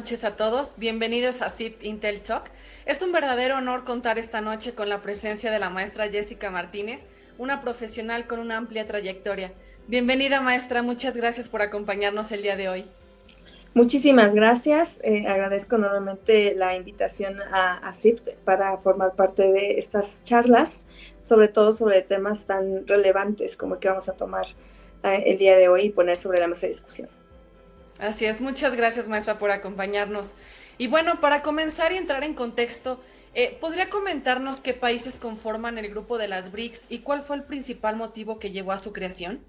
noches a todos. Bienvenidos a SIP Intel Talk. Es un verdadero honor contar esta noche con la presencia de la maestra Jessica Martínez, una profesional con una amplia trayectoria. Bienvenida, maestra. Muchas gracias por acompañarnos el día de hoy. Muchísimas gracias. Agradezco enormemente la invitación a SIFT para formar parte de estas charlas, sobre todo sobre temas tan relevantes como el que vamos a tomar el día de hoy y poner sobre la mesa de discusión. Así es. Muchas gracias, maestra, por acompañarnos. Y bueno, para comenzar y entrar en contexto, ¿podría comentarnos qué países conforman el grupo de las BRICS y cuál fue el principal motivo que llevó a su creación?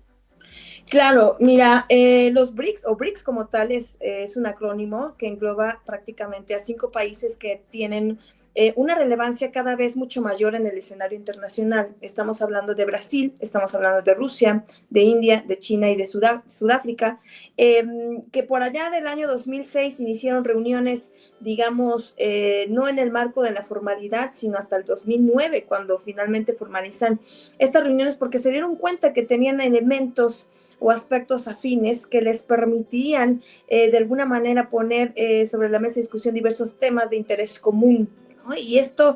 Claro, mira, los BRICS o BRICS como tal es un acrónimo que engloba prácticamente a 5 países que tienen una relevancia cada vez mucho mayor en el escenario internacional. Estamos hablando de Brasil, estamos hablando de Rusia, de India, de China y de Sudáfrica, que por allá del año 2006 iniciaron reuniones, digamos, no en el marco de la formalidad, sino hasta el 2009, cuando finalmente formalizan estas reuniones porque se dieron cuenta que tenían elementos o aspectos afines que les permitían de alguna manera poner sobre la mesa de discusión diversos temas de interés común, ¿no? Y esto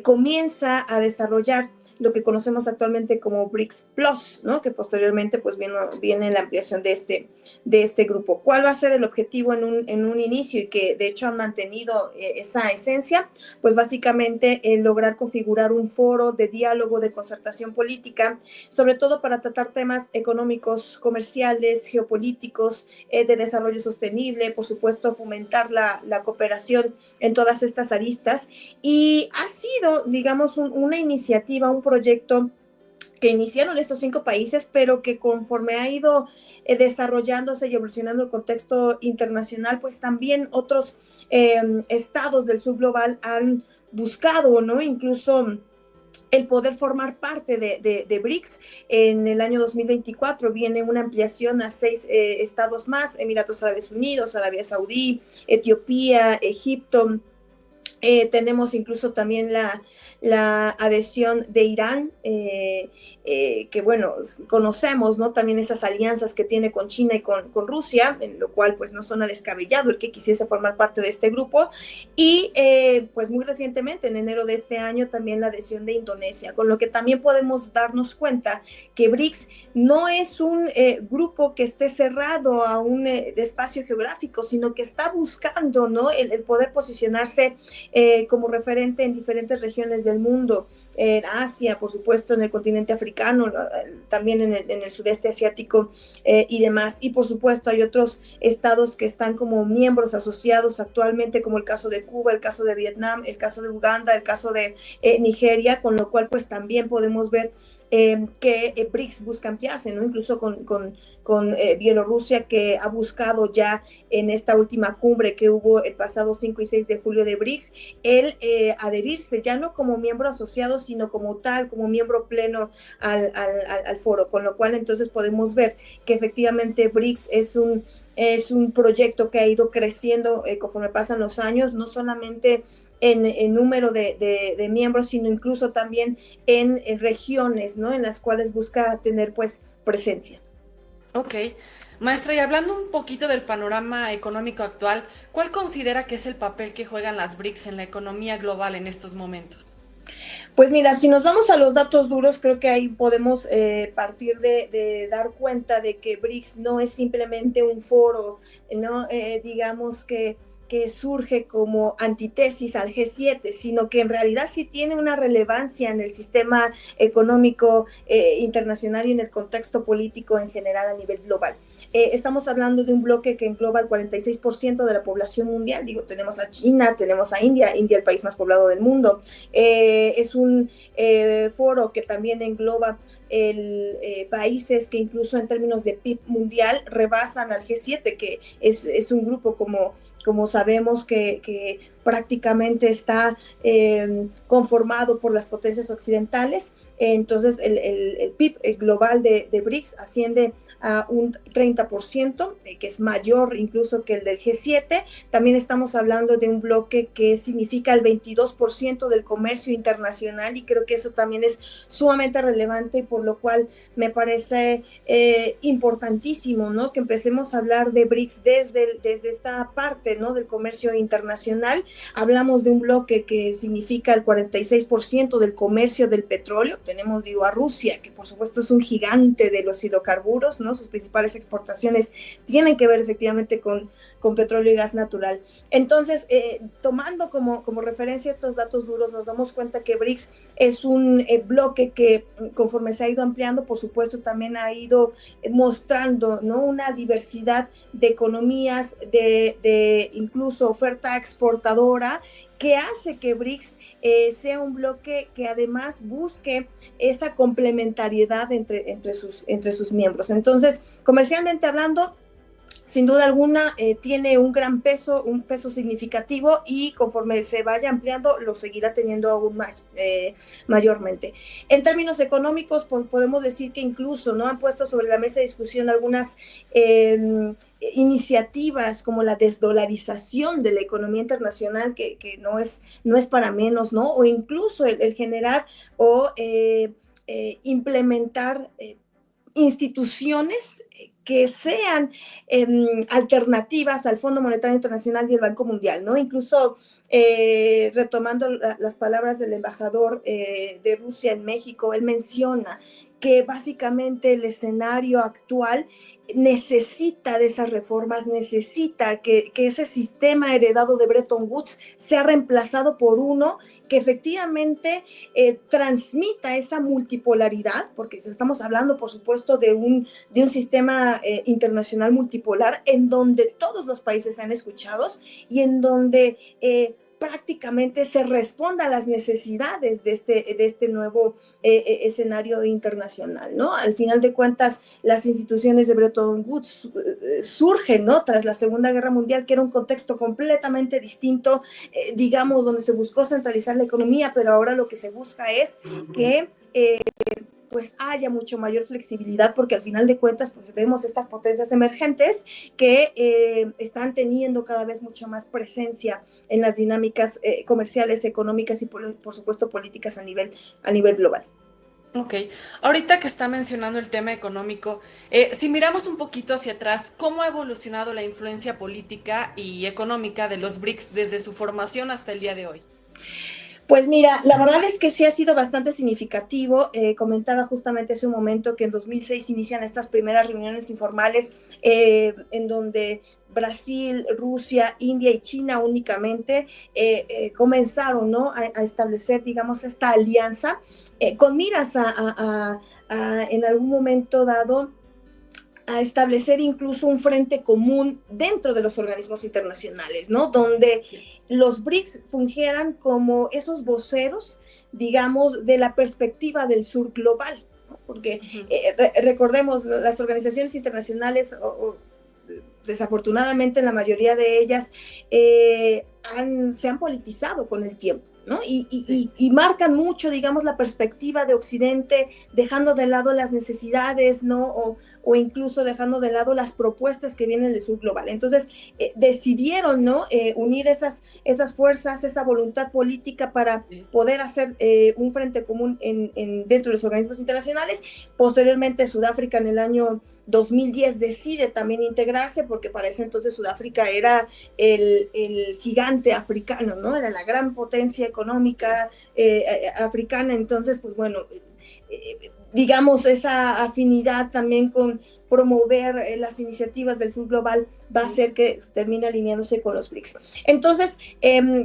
comienza a desarrollar lo que conocemos actualmente como BRICS Plus, ¿no? Que posteriormente pues viene la ampliación de este grupo. ¿Cuál va a ser el objetivo en un inicio y que de hecho han mantenido esa esencia? Pues básicamente lograr configurar un foro de diálogo, de concertación política, sobre todo para tratar temas económicos, comerciales, geopolíticos, de desarrollo sostenible, por supuesto fomentar la cooperación en todas estas aristas, y ha sido, digamos, una iniciativa, un proyecto que iniciaron estos 5 países, pero que conforme ha ido desarrollándose y evolucionando el contexto internacional, pues también otros estados del sur global han buscado, ¿no? Incluso el poder formar parte de BRICS. En el año 2024 viene una ampliación a 6 estados más: Emiratos Árabes Unidos, Arabia Saudí, Etiopía, Egipto. Tenemos incluso también la adhesión de Irán, que bueno, conocemos, ¿no? También esas alianzas que tiene con China y con Rusia, en lo cual pues no suena descabellado el que quisiese formar parte de este grupo. Y pues muy recientemente, en enero de este año, también la adhesión de Indonesia, con lo que también podemos darnos cuenta que BRICS no es un grupo que esté cerrado a un espacio geográfico, sino que está buscando, ¿no? el poder posicionarse como referente en diferentes regiones del mundo, en Asia, por supuesto, en el continente africano, también en el sudeste asiático y demás. Y por supuesto hay otros estados que están como miembros asociados actualmente, como el caso de Cuba, el caso de Vietnam, el caso de Uganda, el caso de Nigeria, con lo cual pues también podemos ver que BRICS busca ampliarse, ¿no? Incluso con Bielorrusia, que ha buscado ya en esta última cumbre que hubo el pasado 5 y 6 de julio de BRICS, el adherirse ya no como miembro asociado, sino como tal, como miembro pleno al foro, con lo cual entonces podemos ver que efectivamente BRICS es un proyecto que ha ido creciendo conforme pasan los años, no solamente en número de miembros, sino incluso también en regiones, ¿no? En las cuales busca tener pues presencia. Ok. Maestra, y hablando un poquito del panorama económico actual, ¿cuál considera que es el papel que juegan las BRICS en la economía global en estos momentos? Pues mira, si nos vamos a los datos duros, creo que ahí podemos partir de dar cuenta de que BRICS no es simplemente un foro, ¿no? Digamos que surge como antítesis al G7, sino que en realidad sí tiene una relevancia en el sistema económico internacional y en el contexto político en general a nivel global. Estamos hablando de un bloque que engloba el 46% de la población mundial. Digo, tenemos a China, tenemos a India, India el país más poblado del mundo. Es un foro que también engloba países que incluso en términos de PIB mundial rebasan al G7, que es un grupo como sabemos que prácticamente está conformado por las potencias occidentales. Entonces el PIB global de BRICS asciende a un 30%, que es mayor incluso que el del G7. También estamos hablando de un bloque que significa el 22% del comercio internacional, y creo que eso también es sumamente relevante, y por lo cual me parece importantísimo, ¿no?, que empecemos a hablar de BRICS desde esta parte, ¿no?, del comercio internacional. Hablamos de un bloque que significa el 46% del comercio del petróleo. Tenemos, digo, a Rusia, que por supuesto es un gigante de los hidrocarburos, ¿no? Sus principales exportaciones tienen que ver efectivamente con petróleo y gas natural. Entonces, tomando como referencia estos datos duros, nos damos cuenta que BRICS es un bloque que, conforme se ha ido ampliando, por supuesto, también ha ido mostrando, ¿no?, una diversidad de economías, de incluso oferta exportadora, que hace que BRICS sea un bloque que además busque esa complementariedad entre sus miembros. Entonces, comercialmente hablando, sin duda alguna, tiene un gran peso, un peso significativo, y conforme se vaya ampliando, lo seguirá teniendo aún más, mayormente. En términos económicos, podemos decir que incluso no han puesto sobre la mesa de discusión algunas iniciativas como la desdolarización de la economía internacional, que no es para menos, ¿no? O incluso el generar o implementar instituciones que sean alternativas al Fondo Monetario Internacional y el Banco Mundial, ¿no? Incluso retomando las palabras del embajador de Rusia en México, él menciona que básicamente el escenario actual necesita de esas reformas, necesita que ese sistema heredado de Bretton Woods sea reemplazado por uno que efectivamente transmita esa multipolaridad, porque estamos hablando, por supuesto, de un sistema internacional multipolar en donde todos los países sean escuchados, y en donde prácticamente se responda a las necesidades de este nuevo escenario internacional, ¿no? Al final de cuentas, las instituciones de Bretton Woods surgen, ¿no?, tras la Segunda Guerra Mundial, que era un contexto completamente distinto, digamos, donde se buscó centralizar la economía, pero ahora lo que se busca es que pues haya mucho mayor flexibilidad, porque al final de cuentas pues vemos estas potencias emergentes que están teniendo cada vez mucho más presencia en las dinámicas comerciales, económicas y por supuesto políticas a nivel global. Ok, ahorita que está mencionando el tema económico, si miramos un poquito hacia atrás, ¿cómo ha evolucionado la influencia política y económica de los BRICS desde su formación hasta el día de hoy? Pues mira, la verdad es que sí ha sido bastante significativo. Comentaba justamente hace un momento que en 2006 inician estas primeras reuniones informales en donde Brasil, Rusia, India y China únicamente comenzaron, ¿no?, a establecer, digamos, esta alianza con miras a en algún momento dado a establecer incluso un frente común dentro de los organismos internacionales, ¿no?, donde los BRICS fungieran como esos voceros, digamos, de la perspectiva del sur global, ¿no? Porque recordemos, las organizaciones internacionales, desafortunadamente la mayoría de ellas se han politizado con el tiempo, ¿no? Y marcan mucho, digamos, la perspectiva de Occidente, dejando de lado las necesidades, ¿no? O incluso dejando de lado las propuestas que vienen del sur global. Entonces, decidieron, ¿no?, unir esas fuerzas, esa voluntad política para poder hacer un frente común dentro de los organismos internacionales. Posteriormente, Sudáfrica en el año 2010 decide también integrarse, porque para ese entonces Sudáfrica era el gigante africano, ¿no? Era la gran potencia económica africana. Entonces, pues bueno, digamos, esa afinidad también con promover las iniciativas del sur global va a hacer que termine alineándose con los BRICS. Entonces,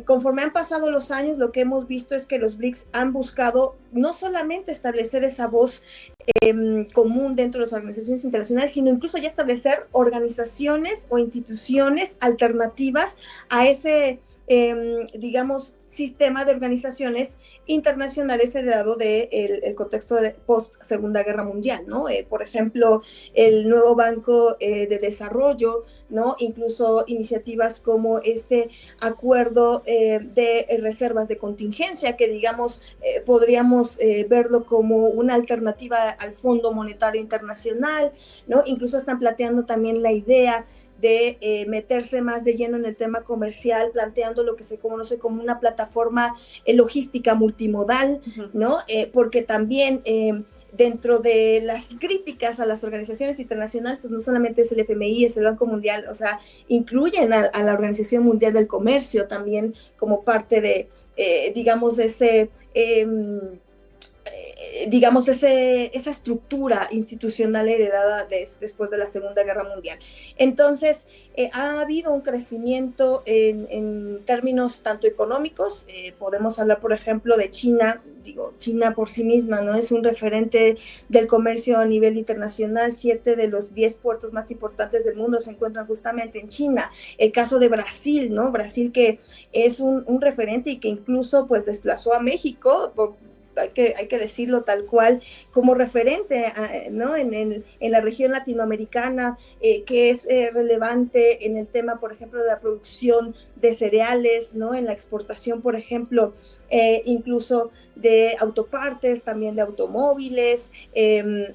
conforme han pasado los años, lo que hemos visto es que los BRICS han buscado no solamente establecer esa voz común dentro de las organizaciones internacionales, sino incluso ya establecer organizaciones o instituciones alternativas a ese digamos, sistema de organizaciones internacionales heredado del el contexto de post-Segunda Guerra Mundial, ¿no? Por ejemplo, el nuevo Banco de Desarrollo, ¿no? Incluso iniciativas como este acuerdo de reservas de contingencia, que digamos, podríamos verlo como una alternativa al Fondo Monetario Internacional, ¿no? Incluso están planteando también la idea de meterse más de lleno en el tema comercial, planteando lo que se conoce como una plataforma logística multimodal, ¿no? Porque también dentro de las críticas a las organizaciones internacionales, pues no solamente es el FMI, es el Banco Mundial, o sea, incluyen a la Organización Mundial del Comercio también como parte de, digamos, ese... digamos, esa estructura institucional heredada después de la Segunda Guerra Mundial. Entonces, ha habido un crecimiento en términos tanto económicos, podemos hablar, por ejemplo, de China. Digo, China por sí misma, ¿no? Es un referente del comercio a nivel internacional. 7 de los 10 puertos más importantes del mundo se encuentran justamente en China. El caso de Brasil, ¿no? Brasil, que es un referente y que incluso pues desplazó a México hay que decirlo tal cual, como referente, ¿no? en la región latinoamericana, que es relevante en el tema, por ejemplo, de la producción de cereales, ¿no? En la exportación, por ejemplo, incluso de autopartes, también de automóviles,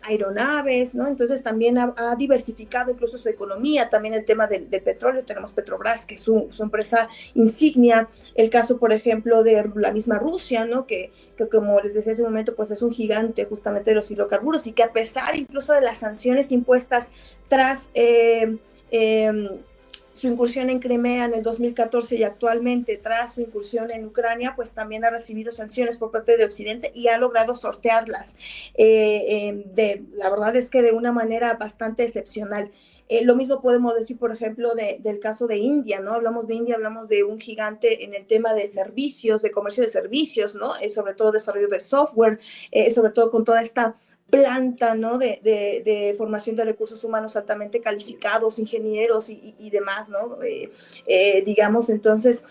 aeronaves, ¿no? Entonces también ha diversificado incluso su economía, también el tema del petróleo. Tenemos Petrobras, que es su empresa insignia. El caso, por ejemplo, de la misma Rusia, ¿no? Que como les decía hace un momento, pues es un gigante justamente de los hidrocarburos, y que a pesar incluso de las sanciones impuestas tras su incursión en Crimea en el 2014 y actualmente tras su incursión en Ucrania, pues también ha recibido sanciones por parte de Occidente y ha logrado sortearlas. La verdad es que de una manera bastante excepcional. Lo mismo podemos decir, por ejemplo, del caso de India, ¿no? Hablamos de India, hablamos de un gigante en el tema de servicios, de comercio de servicios, ¿no? Sobre todo desarrollo de software, sobre todo con toda esta planta, ¿no? de formación de recursos humanos altamente calificados, ingenieros y demás, ¿no? Digamos, entonces,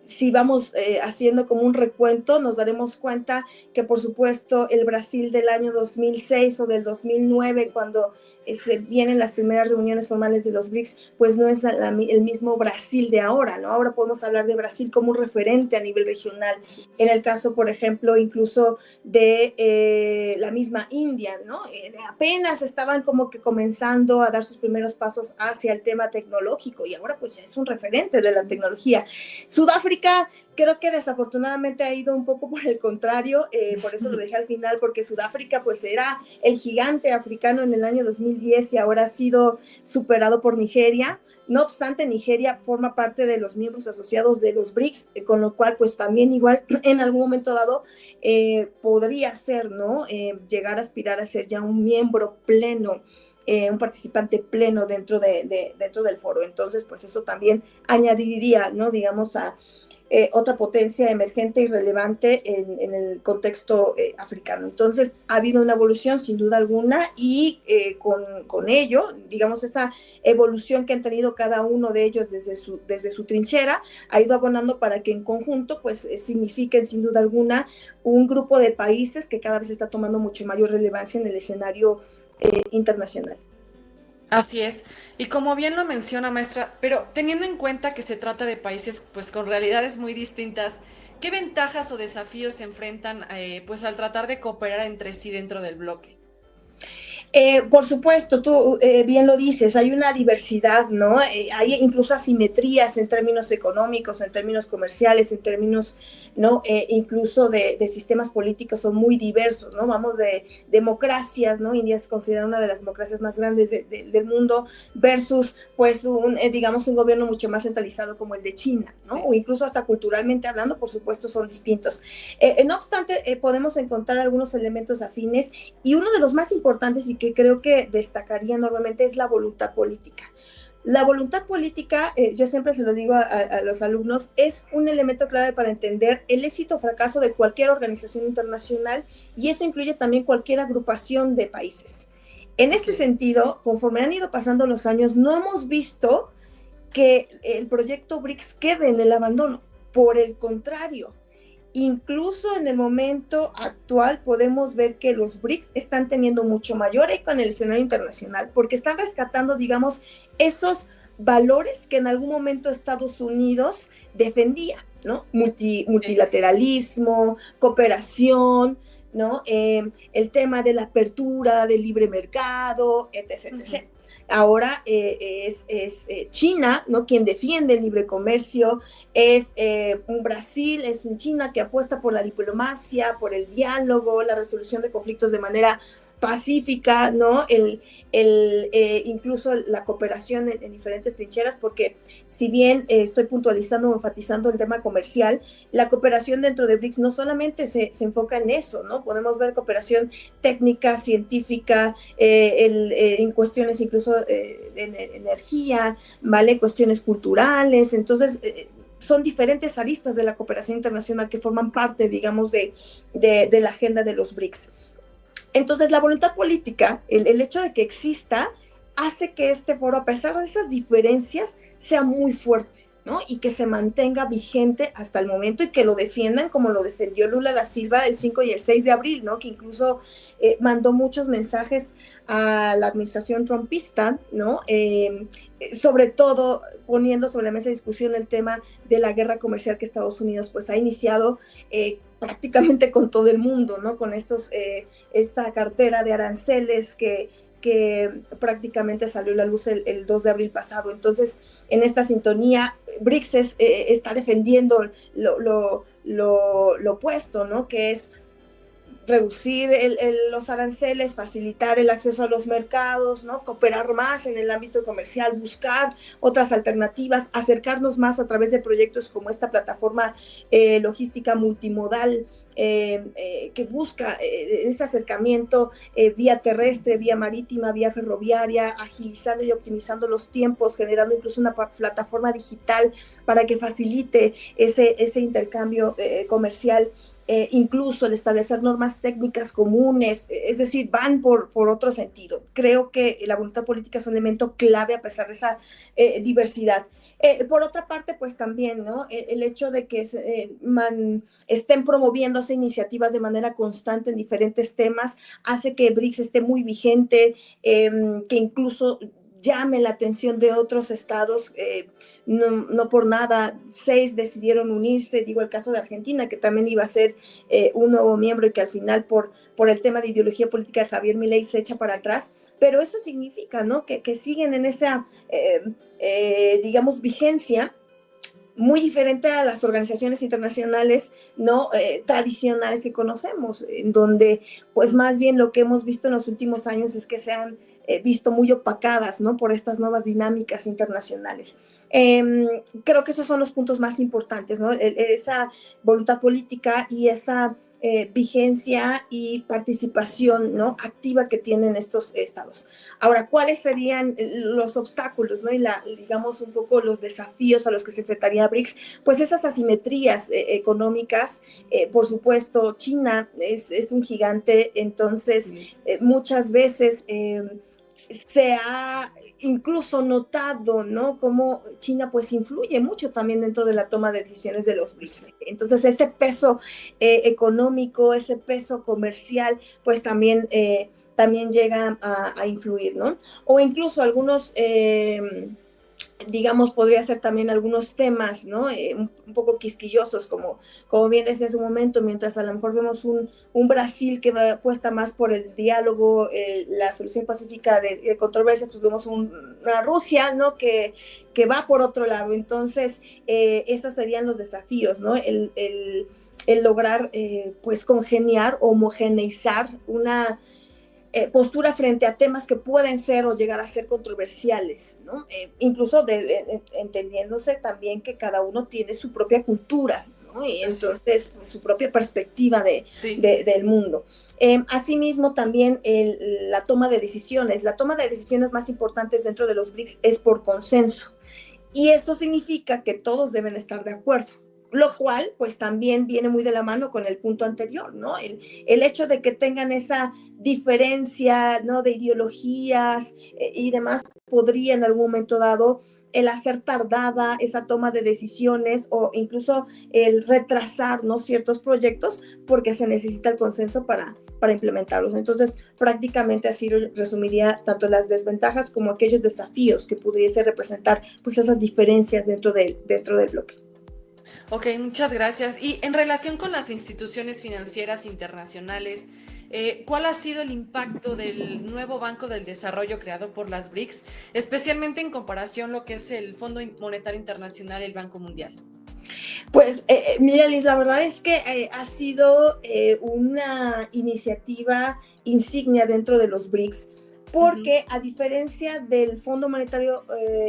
si vamos haciendo como un recuento, nos daremos cuenta que, por supuesto, el Brasil del año 2006 o del 2009, cuando se vienen las primeras reuniones formales de los BRICS, pues no es el mismo Brasil de ahora, ¿no? Ahora podemos hablar de Brasil como un referente a nivel regional. En el caso, por ejemplo, incluso de la misma India, ¿no? Apenas estaban como que comenzando a dar sus primeros pasos hacia el tema tecnológico, y ahora pues ya es un referente de la tecnología. Sudáfrica, creo que desafortunadamente ha ido un poco por el contrario, por eso lo dejé al final, porque Sudáfrica pues era el gigante africano en el año 2010 y ahora ha sido superado por Nigeria. No obstante, Nigeria forma parte de los miembros asociados de los BRICS, con lo cual pues también igual en algún momento dado podría ser, ¿no? Llegar a aspirar a ser ya un miembro pleno, un participante pleno dentro del foro. Entonces pues eso también añadiría, ¿no? Digamos a otra potencia emergente y relevante en el contexto africano. Entonces, ha habido una evolución sin duda alguna, y con ello, digamos, esa evolución que han tenido cada uno de ellos desde su trinchera, ha ido abonando para que en conjunto, pues, signifiquen sin duda alguna un grupo de países que cada vez está tomando mucho mayor relevancia en el escenario internacional. Así es. Y como bien lo menciona, maestra, pero teniendo en cuenta que se trata de países pues con realidades muy distintas, ¿qué ventajas o desafíos se enfrentan pues al tratar de cooperar entre sí dentro del bloque? Por supuesto, tú bien lo dices, hay una diversidad, ¿no? Hay incluso asimetrías en términos económicos, en términos comerciales, en términos, ¿no? Incluso de sistemas políticos son muy diversos, ¿no? Vamos de democracias, ¿no? India es considerada una de las democracias más grandes del mundo versus, pues, digamos, un gobierno mucho más centralizado como el de China, ¿no? O incluso hasta culturalmente hablando, por supuesto, son distintos. No obstante, podemos encontrar algunos elementos afines, y uno de los más importantes y que creo que destacaría enormemente es la voluntad política. La voluntad política, yo siempre se lo digo a los alumnos, es un elemento clave para entender el éxito o fracaso de cualquier organización internacional, y eso incluye también cualquier agrupación de países. En este sentido, conforme han ido pasando los años, no hemos visto que el proyecto BRICS quede en el abandono. Por el contrario, incluso en el momento actual podemos ver que los BRICS están teniendo mucho mayor eco en el escenario internacional porque están rescatando, digamos, esos valores que en algún momento Estados Unidos defendía, ¿no? Multilateralismo, cooperación, ¿no? El tema de la apertura del libre mercado, etc. etc. Ahora es China, ¿no? Quien defiende el libre comercio, es un Brasil, es un China que apuesta por la diplomacia, por el diálogo, la resolución de conflictos de manera pacífica, ¿no? Incluso la cooperación en diferentes trincheras, porque si bien estoy puntualizando o enfatizando el tema comercial, la cooperación dentro de BRICS no solamente se enfoca en eso, ¿no? Podemos ver cooperación técnica, científica, en cuestiones incluso de energía, ¿vale? Cuestiones culturales, entonces son diferentes aristas de la cooperación internacional que forman parte, digamos, de la agenda de los BRICS. Entonces, la voluntad política, el hecho de que exista, hace que este foro, a pesar de esas diferencias, sea muy fuerte, ¿no? Y que se mantenga vigente hasta el momento y que lo defiendan como lo defendió Lula da Silva el 5 y el 6 de abril, ¿no? Que incluso mandó muchos mensajes a la administración trumpista, ¿no? Sobre todo poniendo sobre la mesa de discusión el tema de la guerra comercial que Estados Unidos pues ha iniciado prácticamente con todo el mundo, ¿no? Con esta cartera de aranceles que prácticamente salió a la luz el 2 de abril pasado. Entonces, en esta sintonía, BRICS está defendiendo lo opuesto, ¿no? Que es reducir los aranceles, facilitar el acceso a los mercados, ¿no? Cooperar más en el ámbito comercial, buscar otras alternativas, acercarnos más a través de proyectos como esta plataforma logística multimodal que busca ese acercamiento vía terrestre, vía marítima, vía ferroviaria, agilizando y optimizando los tiempos, generando incluso una plataforma digital para que facilite ese intercambio comercial. Incluso el establecer normas técnicas comunes, es decir, van por otro sentido. Creo que la voluntad política es un elemento clave a pesar de esa diversidad. Por otra parte, pues también, ¿no? El hecho de que estén promoviéndose iniciativas de manera constante en diferentes temas hace que BRICS esté muy vigente, que incluso llame la atención de otros estados, no por nada, 6 decidieron unirse, digo el caso de Argentina, que también iba a ser un nuevo miembro y que al final por el tema de ideología política de Javier Milei se echa para atrás, pero eso significa, ¿no? Que siguen en esa, digamos, vigencia muy diferente a las organizaciones internacionales no tradicionales que conocemos, en donde pues más bien lo que hemos visto en los últimos años es que se han visto muy opacadas, ¿no? Por estas nuevas dinámicas internacionales. Creo que esos son los puntos más importantes, ¿no? Esa voluntad política y esa vigencia y participación, ¿no? Activa que tienen estos estados. Ahora, ¿cuáles serían los obstáculos, ¿no? Y digamos un poco los desafíos a los que se enfrentaría BRICS? Pues esas asimetrías económicas, por supuesto, China es un gigante, entonces muchas veces se ha incluso notado, ¿no? Cómo China pues influye mucho también dentro de la toma de decisiones de los BRICS. Entonces ese peso económico, ese peso comercial, pues también llega a influir, ¿no? O incluso algunos digamos, podría ser también algunos temas, ¿no? Un poco quisquillosos, como bien decía en su momento, mientras a lo mejor vemos un Brasil que apuesta más por el diálogo, la solución pacífica de controversias, pues vemos una Rusia, ¿no? Que va por otro lado. Entonces, esos serían los desafíos, ¿no? El lograr, pues, congeniar, homogeneizar una postura frente a temas que pueden ser o llegar a ser controversiales, ¿no? Incluso entendiéndose también que cada uno tiene su propia cultura, ¿no? Y entonces pues, su propia perspectiva del mundo. Asimismo, también la toma de decisiones. La toma de decisiones más importantes dentro de los BRICS es por consenso. Y eso significa que todos deben estar de acuerdo. Lo cual, pues también viene muy de la mano con el punto anterior, ¿no? El hecho de que tengan esa diferencia, ¿no? De ideologías y demás, podría en algún momento dado el hacer tardada esa toma de decisiones o incluso el retrasar, ¿no?, ciertos proyectos porque se necesita el consenso para implementarlos. Entonces, prácticamente así resumiría tanto las desventajas como aquellos desafíos que pudiese representar pues esas diferencias dentro del bloque. Ok, muchas gracias. Y en relación con las instituciones financieras internacionales, ¿cuál ha sido el impacto del nuevo Banco del Desarrollo creado por las BRICS, especialmente en comparación lo que es el Fondo Monetario Internacional y el Banco Mundial? Pues mira, Liz, la verdad es que ha sido una iniciativa insignia dentro de los BRICS, porque a diferencia del Fondo Monetario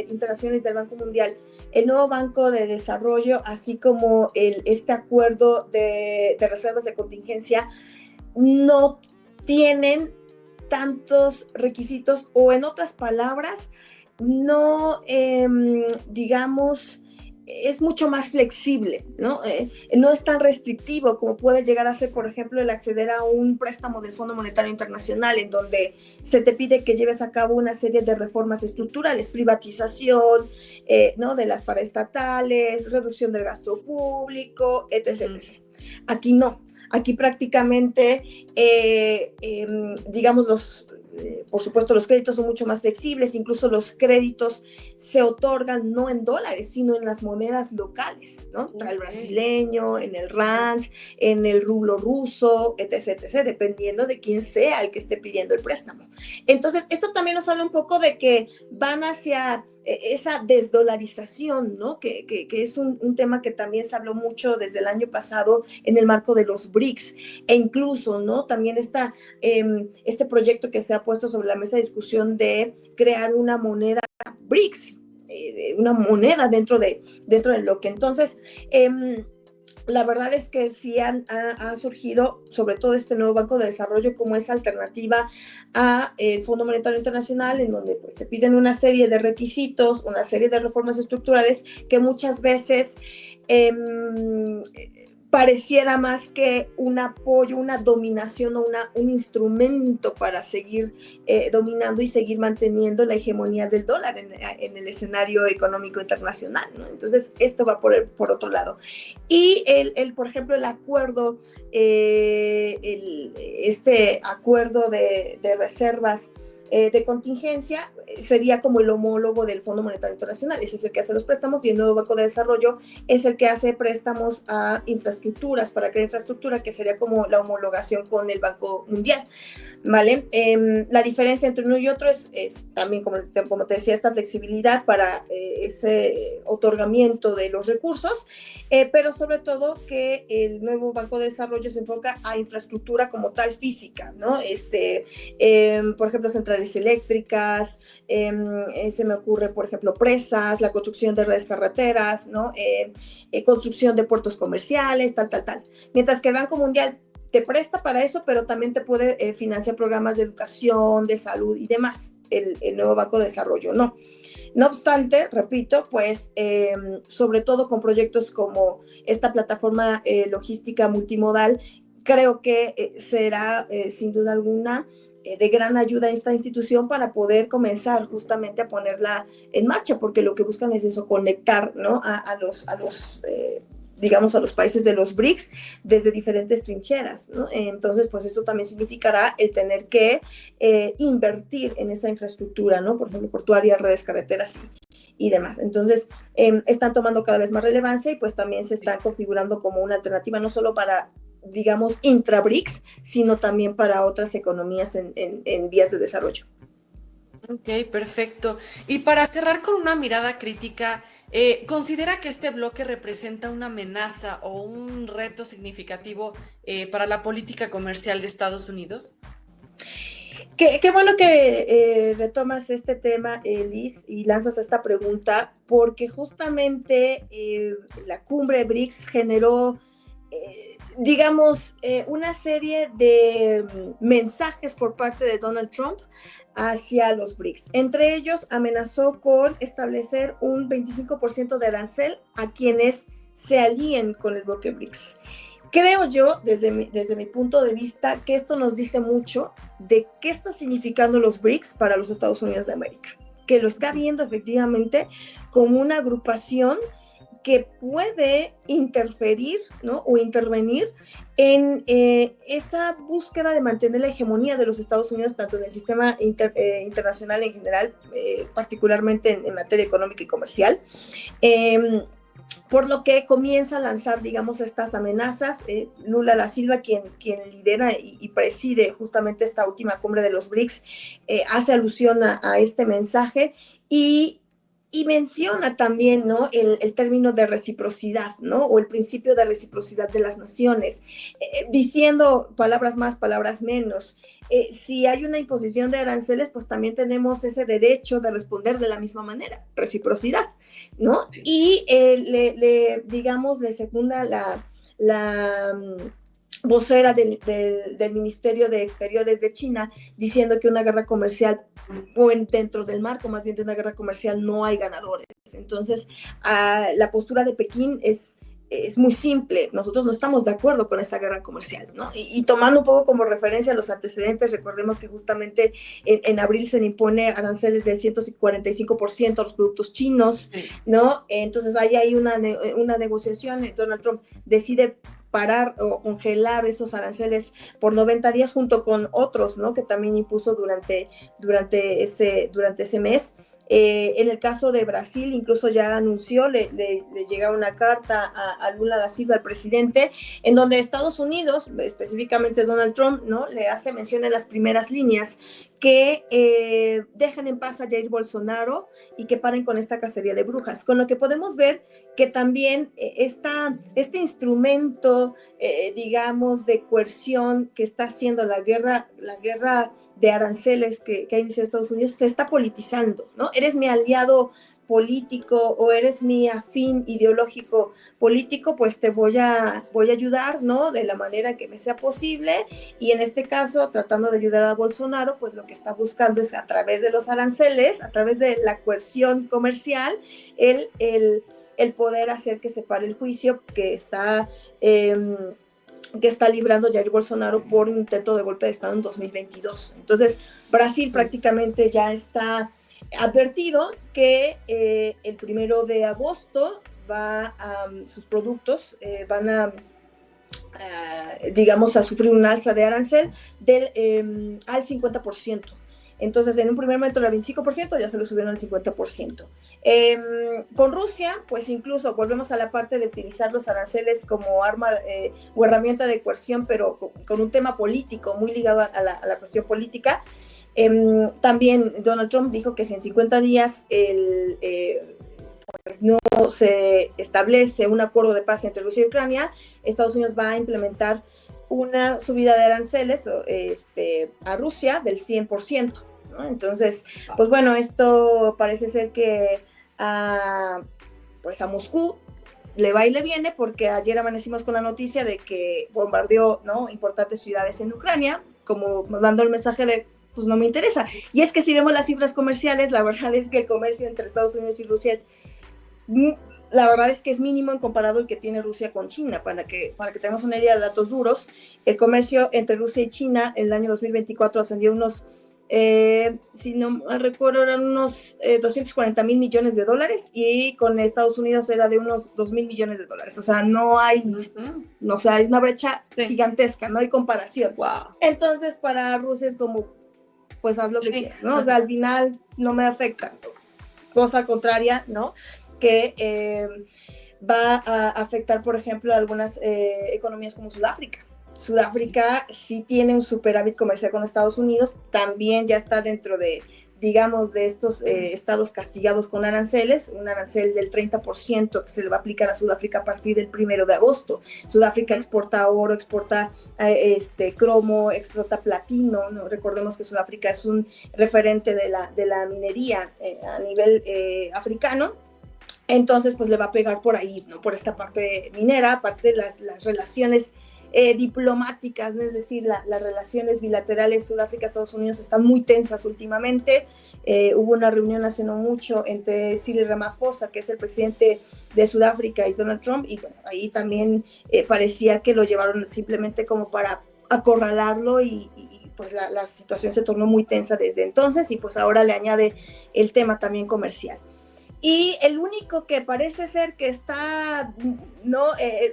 Internacional y del Banco Mundial, el nuevo Banco de Desarrollo, así como este acuerdo de reservas de contingencia, no tienen tantos requisitos, o en otras palabras, no, digamos, es mucho más flexible, ¿no? No es tan restrictivo como puede llegar a ser, por ejemplo, el acceder a un préstamo del Fondo Monetario Internacional, en donde se te pide que lleves a cabo una serie de reformas estructurales, privatización, ¿no?, de las paraestatales, reducción del gasto público, etc. Aquí no. Aquí prácticamente, digamos, por supuesto, los créditos son mucho más flexibles, incluso los créditos se otorgan no en dólares, sino en las monedas locales, ¿no? Para el brasileño, en el rand, en el rublo ruso, etc., dependiendo de quién sea el que esté pidiendo el préstamo. Entonces, esto también nos habla un poco de que van hacia esa desdolarización, ¿no?, que es un tema que también se habló mucho desde el año pasado en el marco de los BRICS, e incluso, ¿no?, también está este proyecto que se ha puesto sobre la mesa de discusión de crear una moneda BRICS, una moneda dentro del bloque. Entonces, la verdad es que sí ha surgido, sobre todo este nuevo Banco de Desarrollo, como esa alternativa a el Fondo Monetario Internacional, en donde pues te piden una serie de requisitos, una serie de reformas estructurales que muchas veces pareciera más que un apoyo, una dominación o un instrumento para seguir dominando y seguir manteniendo la hegemonía del dólar en el escenario económico internacional, ¿no? Entonces, esto va por otro lado. Y por ejemplo, el acuerdo, este acuerdo de reservas de contingencia sería como el homólogo del Fondo Monetario Internacional. Ese es el que hace los préstamos, y el nuevo Banco de Desarrollo es el que hace préstamos a infraestructuras, para crear infraestructura, que sería como la homologación con el Banco Mundial, ¿vale? La diferencia entre uno y otro es también, como te decía, esta flexibilidad para ese otorgamiento de los recursos, pero sobre todo que el nuevo Banco de Desarrollo se enfoca a infraestructura como tal física, ¿no? Por ejemplo, centrales eléctricas, se me ocurre, por ejemplo, presas, la construcción de redes carreteras, ¿no? Construcción de puertos comerciales, tal. Mientras que el Banco Mundial te presta para eso, pero también te puede financiar programas de educación, de salud y demás. El nuevo Banco de Desarrollo no. No obstante, repito, pues sobre todo con proyectos como esta plataforma logística multimodal, creo que será sin duda alguna de gran ayuda a esta institución para poder comenzar justamente a ponerla en marcha, porque lo que buscan es eso, conectar, ¿no?, a los digamos, a los países de los BRICS desde diferentes trincheras, ¿no? Entonces, pues esto también significará el tener que invertir en esa infraestructura, ¿no? Por ejemplo, portuaria, redes, carreteras y demás. Entonces, están tomando cada vez más relevancia, y pues también se está configurando como una alternativa no solo para, digamos, intra-BRICS, sino también para otras economías en vías de desarrollo. Ok, perfecto. Y para cerrar con una mirada crítica, ¿considera que este bloque representa una amenaza o un reto significativo para la política comercial de Estados Unidos? Qué bueno que retomas este tema, Liz, y lanzas esta pregunta, porque justamente la cumbre BRICS generó, digamos, una serie de mensajes por parte de Donald Trump hacia los BRICS. Entre ellos, amenazó con establecer un 25% de arancel a quienes se alíen con el bloque BRICS. Creo yo, desde mi punto de vista, que esto nos dice mucho de qué está significando los BRICS para los Estados Unidos de América. que lo está viendo efectivamente como una agrupación que puede interferir, ¿no? O intervenir en esa búsqueda de mantener la hegemonía de los Estados Unidos, tanto en el sistema internacional en general, particularmente en materia económica y comercial. Por lo que comienza a lanzar, digamos, estas amenazas. Lula da Silva, quien lidera y preside justamente esta última cumbre de los BRICS, hace alusión a este mensaje y menciona también, ¿no? el término de reciprocidad, ¿no? O el principio de reciprocidad de las naciones, diciendo palabras más, palabras menos. Si hay una imposición de aranceles, pues también tenemos ese derecho de responder de la misma manera, reciprocidad, ¿no? Y digamos, le secunda la vocera del Ministerio de Exteriores de China, diciendo que una guerra comercial, o dentro del marco más bien de una guerra comercial, no hay ganadores. Entonces, la postura de Pekín es muy simple. Nosotros no estamos de acuerdo con esta guerra comercial, ¿no? Y tomando un poco como referencia los antecedentes, recordemos que justamente en abril se le impone aranceles del 145% a los productos chinos, ¿no? Entonces hay una negociación. Donald Trump decide parar o congelar esos aranceles por 90 días junto con otros, ¿no? Que también impuso durante ese mes. En el caso de Brasil, incluso ya anunció, le llega una carta a Lula da Silva, al presidente, en donde Estados Unidos, específicamente Donald Trump, ¿no? Le hace mención en las primeras líneas que dejen en paz a Jair Bolsonaro y que paren con esta cacería de brujas, con lo que podemos ver que también este instrumento, digamos, de coerción que está haciendo la guerra de aranceles que ha iniciado Estados Unidos, se está politizando, ¿no? Eres mi aliado político o eres mi afín ideológico político, pues te voy a ayudar, ¿no? De la manera que me sea posible, y en este caso, tratando de ayudar a Bolsonaro, pues lo que está buscando es a través de los aranceles, a través de la coerción comercial, el poder hacer que se pare el juicio que está librando Jair Bolsonaro por un intento de golpe de Estado en 2022. Entonces, Brasil prácticamente ya está advertido que el 1 de agosto sus productos van a digamos, a sufrir un alza de arancel al 50%. Entonces, en un primer momento era 25%, ya se lo subieron al 50%. Con Rusia, pues incluso volvemos a la parte de utilizar los aranceles como arma o herramienta de coerción, pero con un tema político, muy ligado a la cuestión política. También Donald Trump dijo que si en 50 días pues no se establece un acuerdo de paz entre Rusia y Ucrania, Estados Unidos va a implementar una subida de aranceles a Rusia del 100%, ¿no? Entonces, pues bueno, esto parece ser que pues a Moscú le va y le viene, porque ayer amanecimos con la noticia de que bombardeó, ¿no?, importantes ciudades en Ucrania, como dando el mensaje de, pues no me interesa. Y es que si vemos las cifras comerciales, la verdad es que el comercio entre Estados Unidos y Rusia es mínimo en comparado al que tiene Rusia con China. Para que tengamos una idea de datos duros, el comercio entre Rusia y China en el año 2024 ascendió unos, si no me recuerdo, eran unos 240,000 millones de dólares, y con Estados Unidos era de unos 2,000 millones de dólares. O sea, no hay, o sea, hay una brecha gigantesca, no hay comparación. Wow. Entonces, para Rusia es como, pues haz lo que quieras, ¿no? O sea, al final no me afecta. Cosa contraria, ¿no?, que va a afectar, por ejemplo, algunas economías como Sudáfrica. Sudáfrica sí tiene un superávit comercial con Estados Unidos, también ya está dentro de, digamos, de estos estados castigados con aranceles, un arancel del 30% que se le va a aplicar a Sudáfrica a partir del 1 de agosto. Sudáfrica exporta oro, exporta cromo, exporta platino, ¿no? Recordemos que Sudáfrica es un referente de la minería a nivel africano. Entonces, pues le va a pegar por ahí, ¿no?, por esta parte minera, aparte de las relaciones diplomáticas, ¿no? Es decir, las relaciones bilaterales Sudáfrica-Estados Unidos están muy tensas últimamente. Hubo una reunión hace no mucho entre Cyril Ramaphosa, que es el presidente de Sudáfrica, y Donald Trump, y bueno, ahí también parecía que lo llevaron simplemente como para acorralarlo y pues la situación se tornó muy tensa desde entonces y pues ahora le añade el tema también comercial. Y el único que parece ser que está, ¿no?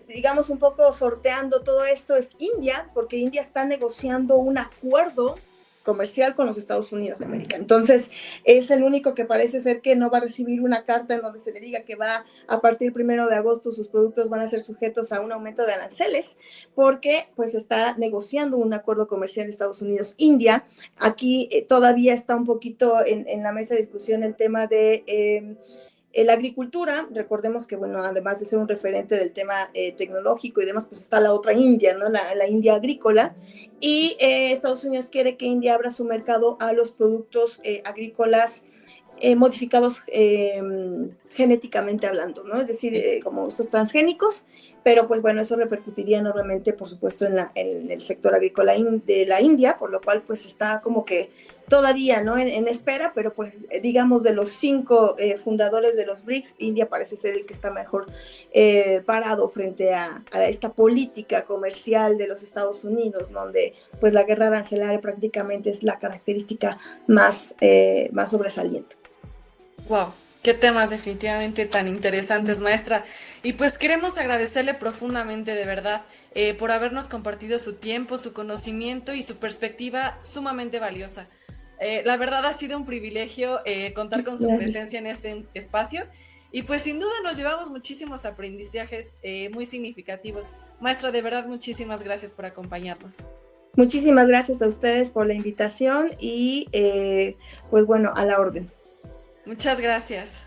Digamos, un poco sorteando todo esto es India, porque India está negociando un acuerdo comercial con los Estados Unidos de América. Entonces, es el único que parece ser que no va a recibir una carta en donde se le diga que va a partir del 1 de agosto sus productos van a ser sujetos a un aumento de aranceles, porque pues está negociando un acuerdo comercial Estados Unidos-India. Aquí todavía está un poquito en la mesa de discusión el tema de la agricultura. Recordemos que, bueno, además de ser un referente del tema tecnológico y demás, pues está la otra India, ¿no? La India agrícola. Y Estados Unidos quiere que India abra su mercado a los productos agrícolas modificados genéticamente hablando, ¿no? Es decir, como estos transgénicos, pero pues bueno, eso repercutiría enormemente, por supuesto, en el sector agrícola de la India, por lo cual pues está como que todavía, ¿no? En espera, pero pues digamos de los 5 fundadores de los BRICS, India parece ser el que está mejor parado frente a esta política comercial de los Estados Unidos, donde pues la guerra arancelaria prácticamente es la característica más sobresaliente. Wow, qué temas definitivamente tan interesantes, maestra. Y pues queremos agradecerle profundamente, de verdad, por habernos compartido su tiempo, su conocimiento y su perspectiva sumamente valiosa. La verdad ha sido un privilegio contar con su presencia en este espacio y pues sin duda nos llevamos muchísimos aprendizajes muy significativos. Maestra, de verdad, muchísimas gracias por acompañarnos. Muchísimas gracias a ustedes por la invitación y pues bueno, a la orden. Muchas gracias.